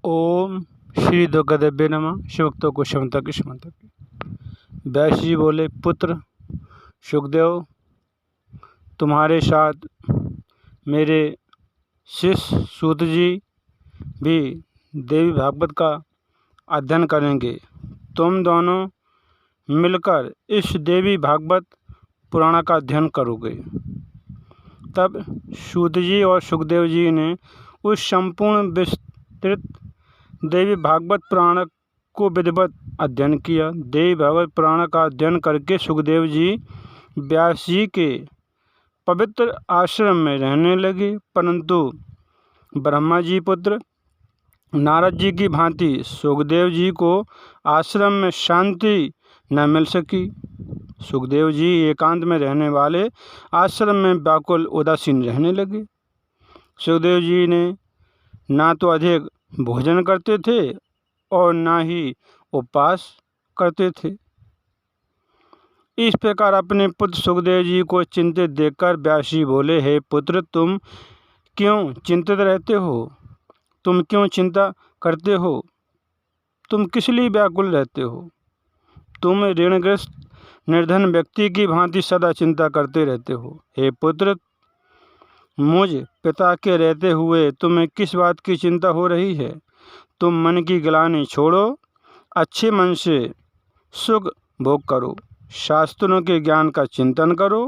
ओम श्री दुर्गादेव्य नमः। शिवक्तों को क्षमता की क्षमता की। व्यास जी बोले, पुत्र सुखदेव, तुम्हारे साथ मेरे शिष्य सूत जी भी देवी भागवत का अध्ययन करेंगे। तुम दोनों मिलकर इस देवी भागवत पुराण का अध्ययन करोगे। तब सूत जी और सुखदेव जी ने उस संपूर्ण विस्तृत देवी भागवत पुराण को विधिवत अध्ययन किया। देवी भागवत पुराण का अध्ययन करके सुखदेव जी व्यास जी के पवित्र आश्रम में रहने लगे, परंतु ब्रह्मा जी पुत्र नारद जी की भांति सुखदेव जी को आश्रम में शांति न मिल सकी। सुखदेव जी एकांत में रहने वाले आश्रम में व्याकुल उदासीन रहने लगे। सुखदेव जी ने ना तो अधिक भोजन करते थे और ना ही उपवास करते थे। इस प्रकार अपने पुत्र सुखदेव जी को चिंतित देखकर व्यास जी बोले, हे पुत्र, तुम क्यों चिंतित रहते हो? तुम क्यों चिंता करते हो? तुम किस लिए व्याकुल रहते हो? तुम ऋणग्रस्त निर्धन व्यक्ति की भांति सदा चिंता करते रहते हो। हे पुत्र, मुझ पिता के रहते हुए तुम्हें किस बात की चिंता हो रही है? तुम मन की ग्लानि छोड़ो, अच्छे मन से सुख भोग करो, शास्त्रों के ज्ञान का चिंतन करो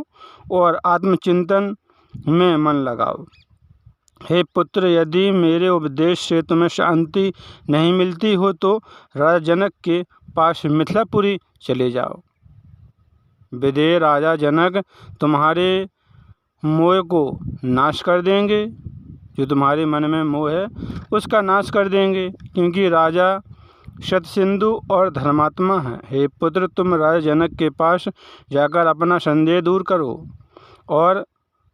और आत्मचिंतन में मन लगाओ। हे पुत्र, यदि मेरे उपदेश से तुम्हें शांति नहीं मिलती हो तो राजा जनक के पास मिथिलापुरी चले जाओ। विदेह राजा जनक तुम्हारे मोह को नाश कर देंगे। जो तुम्हारे मन में मोह है उसका नाश कर देंगे, क्योंकि राजा सतसिंधु और धर्मात्मा है। हे पुत्र, तुम राजा जनक के पास जाकर अपना संदेह दूर करो और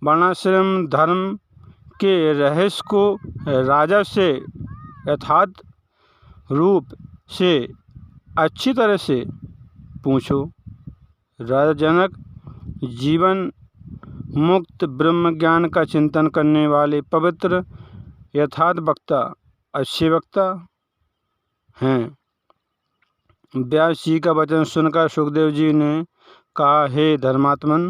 वर्णाश्रम धर्म के रहस्य को राजा से यथार्थ रूप से अच्छी तरह से पूछो। राजा जनक जीवन मुक्त ब्रह्म ज्ञान का चिंतन करने वाले पवित्र यथार्थ वक्ता, अच्छे वक्ता हैं। व्यास जी का वचन सुनकर सुखदेव जी ने कहा, हे धर्मात्मन,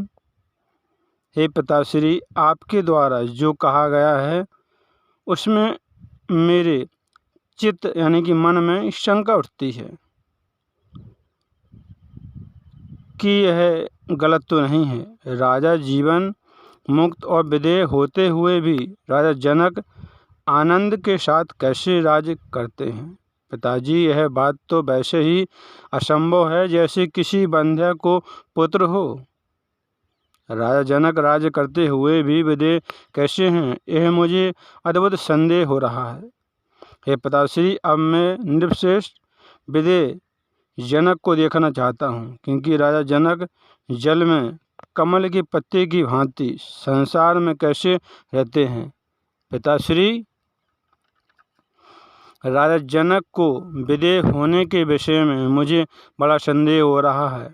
हे पिताश्री, आपके द्वारा जो कहा गया है उसमें मेरे चित्त यानी कि मन में शंका उठती है कि यह गलत तो नहीं है। राजा जीवन मुक्त और विदेह होते हुए भी राजा जनक आनंद के साथ कैसे राज्य करते हैं? पिताजी, यह बात तो वैसे ही असंभव है जैसे किसी बंध्या को पुत्र हो। राजा जनक राज्य करते हुए भी विदेह कैसे हैं, यह मुझे अद्भुत संदेह हो रहा है। हे पिताश्री, अब मैं निर्विशेष विदेह जनक को देखना चाहता हूँ, क्योंकि राजा जनक जल में कमल के पत्ते की भांति संसार में कैसे रहते हैं। पिताश्री, राजा जनक को विदेह होने के विषय में मुझे बड़ा संदेह हो रहा है।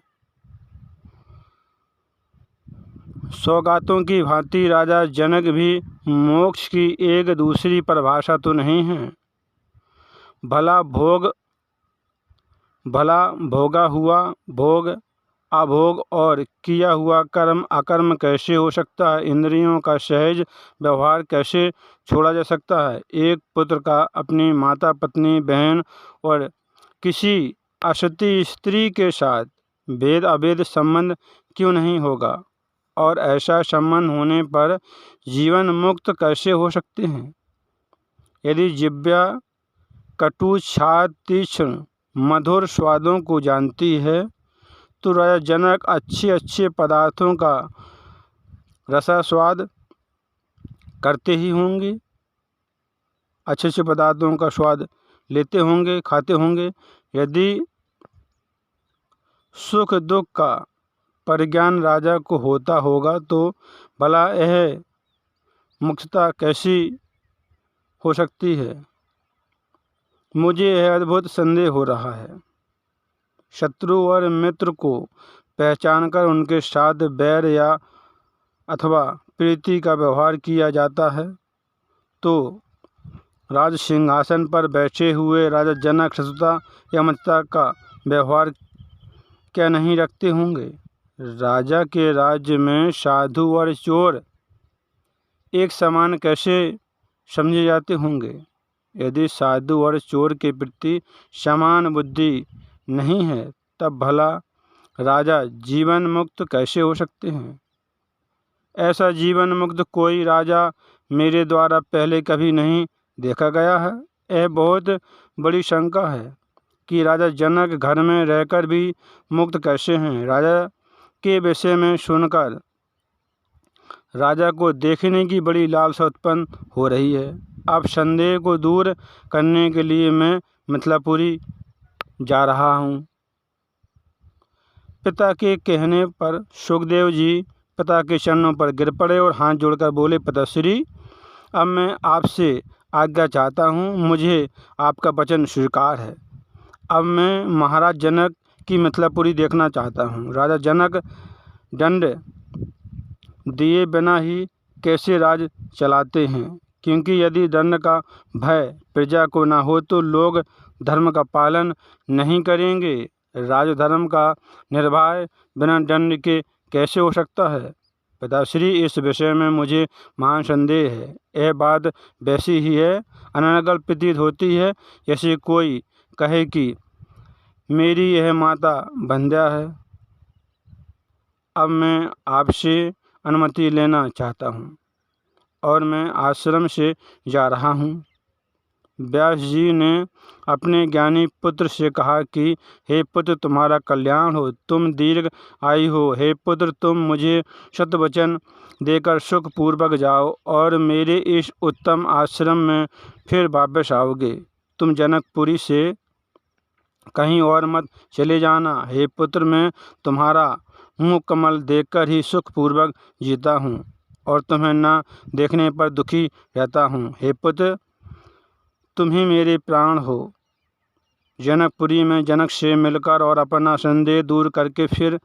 सौगातों की भांति राजा जनक भी मोक्ष की एक दूसरी परिभाषा तो नहीं है। भला भोगा हुआ भोग, अभोग और किया हुआ कर्म अकर्म कैसे हो सकता है? इंद्रियों का सहज व्यवहार कैसे छोड़ा जा सकता है? एक पुत्र का अपनी माता, पत्नी, बहन और किसी असती स्त्री के साथ भेद अभेद संबंध क्यों नहीं होगा? और ऐसा संबंध होने पर जीवन मुक्त कैसे हो सकते हैं? यदि जिह्वा कटु, छात तीक्ष्ण मधुर स्वादों को जानती है तो राजा जनक अच्छे अच्छे पदार्थों का रसास्वाद करते ही होंगे, अच्छे अच्छे पदार्थों का स्वाद लेते होंगे, खाते होंगे। यदि सुख दुख का परिज्ञान राजा को होता होगा तो भला यह मुक्तता कैसी हो सकती है? मुझे यह अद्भुत संदेह हो रहा है। शत्रु और मित्र को पहचानकर उनके साथ बैर या अथवा प्रीति का व्यवहार किया जाता है तो राज सिंहासन पर बैठे हुए राजा जनक सतता या ममता का व्यवहार क्या नहीं रखते होंगे? राजा के राज्य में साधु और चोर एक समान कैसे समझे जाते होंगे? यदि साधु और चोर के प्रति समान बुद्धि नहीं है तब भला राजा जीवन मुक्त कैसे हो सकते हैं? ऐसा जीवन मुक्त कोई राजा मेरे द्वारा पहले कभी नहीं देखा गया है। यह बहुत बड़ी शंका है कि राजा जनक घर में रहकर भी मुक्त कैसे हैं। राजा के विषय में सुनकर राजा को देखने की बड़ी लालसा उत्पन्न हो रही है। अब संदेह को दूर करने के लिए मैं मिथिलापुरी जा रहा हूँ। पिता के कहने पर सुखदेव जी पिता के चरणों पर गिर पड़े और हाथ जोड़कर बोले, पिताश्री, अब मैं आपसे आज्ञा चाहता हूँ, मुझे आपका वचन स्वीकार है। अब मैं महाराज जनक की मिथिलापुरी देखना चाहता हूँ। राजा जनक दंड दिए बिना ही कैसे राज चलाते हैं? क्योंकि यदि दंड का भय प्रजा को न हो तो लोग धर्म का पालन नहीं करेंगे। राजधर्म का निर्वाह बिना दंड के कैसे हो सकता है? पिताश्री, इस विषय में मुझे महान संदेह है। यह बात वैसी ही है, अनर्गल प्रतीत होती है, जैसे कोई कहे कि मेरी यह माता बंध्या है। अब मैं आपसे अनुमति लेना चाहता हूँ और मैं आश्रम से जा रहा हूँ। व्यास जी ने अपने ज्ञानी पुत्र से कहा कि हे पुत्र, तुम्हारा कल्याण हो, तुम दीर्घ आयु हो। हे पुत्र, तुम मुझे सत्वचन देकर सुखपूर्वक जाओ और मेरे इस उत्तम आश्रम में फिर वापस आओगे। तुम जनकपुरी से कहीं और मत चले जाना। हे पुत्र, मैं तुम्हारा मुँह कमल देखकर ही सुखपूर्वक जीता हूँ और तुम्हें न देखने पर दुखी रहता हूँ। हे पुत्र, तुम ही मेरे प्राण हो। जनकपुरी में जनक से मिलकर और अपना संदेह दूर करके फिर